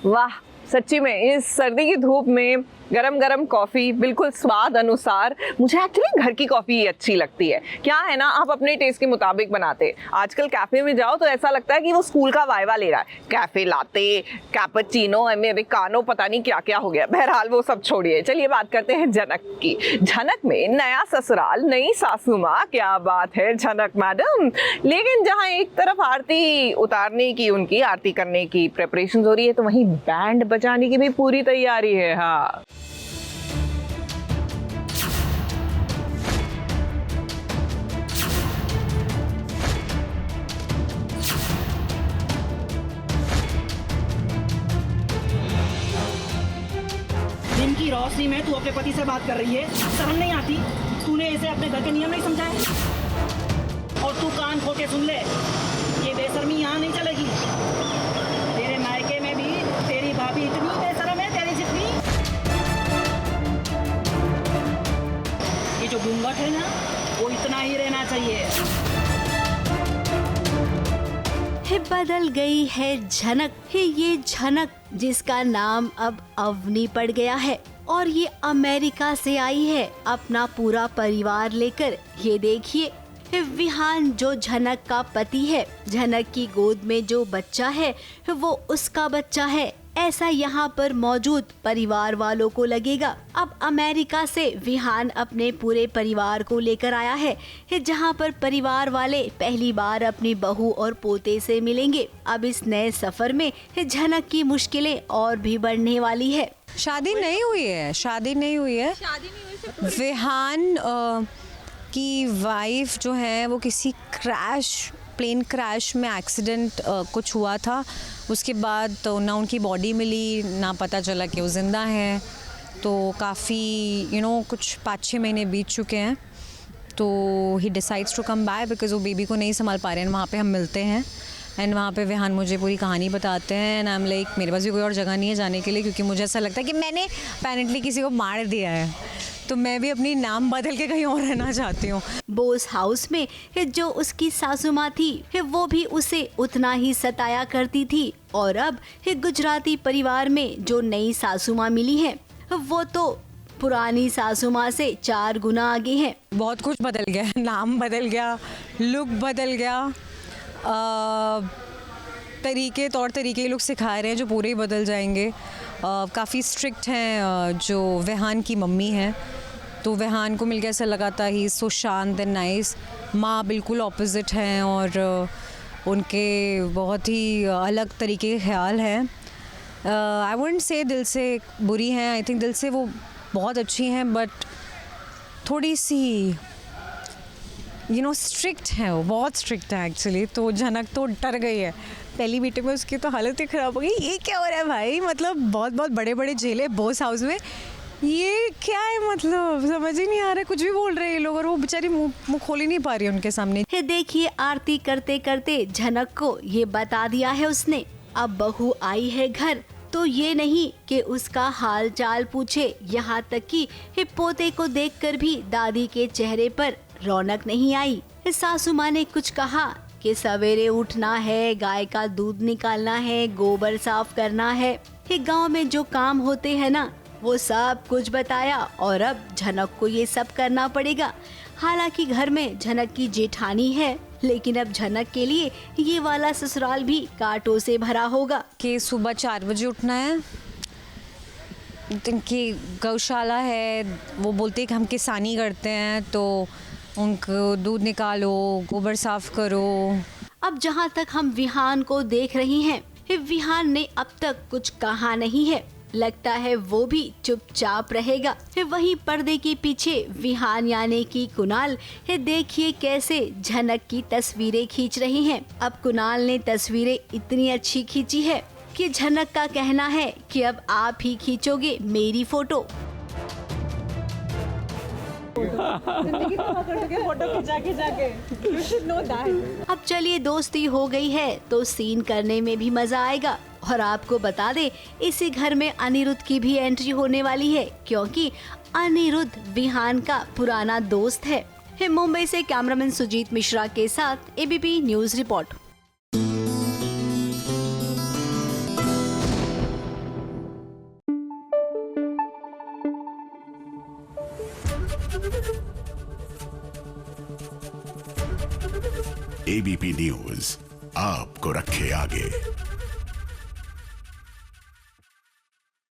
वाह, सच्ची में इस सर्दी की धूप में गरम गरम कॉफ़ी बिल्कुल स्वाद अनुसार। मुझे एक्चुअली घर की कॉफ़ी ही अच्छी लगती है। क्या है ना, आप अपने टेस्ट के मुताबिक बनाते। आजकल कैफ़े में जाओ तो ऐसा लगता है कि वो स्कूल का वाइवा ले रहा है। कैफ़े लाते, कैपेचिनो, अमेरिकानो, पता नहीं क्या क्या हो गया। बहरहाल वो सब छोड़िए, चलिए बात करते हैं झनक की। झनक में नया ससुराल, नई सासू माँ, क्या बात है झनक मैडम। लेकिन जहाँ एक तरफ आरती उतारने की, उनकी आरती करने की प्रिपरेशन हो रही है, तो वहीं बैंड बजाने की भी पूरी तैयारी है। हाँ, दिन की रोशनी में तू अपने पति से बात कर रही है, शर्म नहीं आती? तूने इसे अपने घर के नियम नहीं समझाए? और तू कान खोल के सुन ले, ये बेशर्मी यहाँ नहीं चलेगी। तेरे मायके में भी तेरी भाभी इतनी बेशर्म है तेरी जितनी। ये जो घूंघट है ना, वो इतना ही रहना चाहिए। है बदल गई है झनक, है ये झनक जिसका नाम अब अवनी पड़ गया है और ये अमेरिका से आई है अपना पूरा परिवार लेकर। ये देखिए, है विहान जो झनक का पति है, झनक की गोद में जो बच्चा है वो उसका बच्चा है, ऐसा यहाँ पर मौजूद परिवार वालों को लगेगा। अब अमेरिका से विहान अपने पूरे परिवार को लेकर आया है, जहाँ पर परिवार वाले पहली बार अपनी बहू और पोते से मिलेंगे। अब इस नए सफर में झनक की मुश्किलें और भी बढ़ने वाली है। शादी नहीं हुई है। विहान की वाइफ जो है वो किसी प्लेन क्रैश में एक्सीडेंट कुछ हुआ था। उसके बाद तो ना उनकी बॉडी मिली, ना पता चला कि वो ज़िंदा हैं। तो काफ़ी कुछ 5-6 महीने बीत चुके हैं। तो ही decides to come back because वो बेबी को नहीं संभाल पा रहे हैं। वहाँ पे हम मिलते हैं एंड वहाँ पे विहान मुझे पूरी कहानी बताते हैं एंड आई एम लाइक मेरे पास भी कोई और जगह नहीं है जाने के लिए, क्योंकि मुझे ऐसा लगता है कि मैंने अपैरेंटली किसी को मार दिया है, तो मैं भी अपनी नाम बदल के कहीं और रहना चाहती हूँ। बोस हाउस में जो उसकी सासू माँ थी वो भी उसे उतना ही सताया करती थी और अब गुजराती परिवार में जो नई सासू माँ मिली है वो तो पुरानी सासू माँ से 4 गुना आगे है। बहुत कुछ बदल गया, नाम बदल गया, लुक बदल गया, तौर तरीके ये लोग सिखा रहे हैं जो पूरे ही बदल जाएंगे। काफ़ी स्ट्रिक्ट हैं जो विहान की मम्मी हैं, तो विहान को मिलकर ऐसा लगा था ही सो शांत एंड नाइस। माँ बिल्कुल ऑपोजिट हैं और उनके बहुत ही अलग तरीके के ख्याल हैं। आई वुडंट से दिल से बुरी हैं, आई थिंक दिल से वो बहुत अच्छी हैं, बट थोड़ी सी स्ट्रिक्ट है, वो बहुत स्ट्रिक्ट है एक्चुअली। तो झनक तो डर गई है। पहली मीटिंग में उसकी तो हालत ही ख़राब हो गई। ये क्या हो रहा है भाई, मतलब बहुत बड़े बड़े झेले बोस हाउस में, ये क्या है, मतलब समझ ही नहीं आ रहा, कुछ भी बोल रहे हैं ये लोग और वो बेचारी मुँह खोल ही नहीं पा रही उनके सामने। देखिए, आरती करते करते झनक को ये बता दिया है उसने, अब बहू आई है घर तो ये नहीं कि उसका हाल चाल पूछे, यहाँ तक कि पोते को देखकर भी दादी के चेहरे पर रौनक नहीं आई। सासू माँ ने कुछ कहा कि सवेरे उठना है, गाय का दूध निकालना है, गोबर साफ करना है, गांव में जो काम होते हैं ना वो सब कुछ बताया और अब झनक को ये सब करना पड़ेगा। हालांकि घर में झनक की जेठानी है, लेकिन अब झनक के लिए ये वाला ससुराल भी कांटों से भरा होगा। कि सुबह 4 बजे उठना है, उनकी गौशाला है, वो बोलते हैं कि हम किसानी करते हैं, तो उनको दूध निकालो, गोबर साफ करो। अब जहाँ तक हम विहान को देख रही हैं, विहान ने अब तक कुछ कहा नहीं है, लगता है वो भी चुपचाप रहेगा। वहीं पर्दे के पीछे विहान यानी कि कुणाल देखिए कैसे झनक की तस्वीरें खींच रही हैं। अब कुणाल ने तस्वीरें इतनी अच्छी खींची है कि झनक का कहना है कि अब आप ही खींचोगे मेरी फोटो। अब चलिए, दोस्ती हो गई है तो सीन करने में भी मजा आएगा। और आपको बता दे, इसी घर में अनिरुद्ध की भी एंट्री होने वाली है, क्योंकि अनिरुद्ध विहान का पुराना दोस्त है। मुंबई से कैमरामैन सुजीत मिश्रा के साथ ABP news report. ABP news आपको रखे आगे।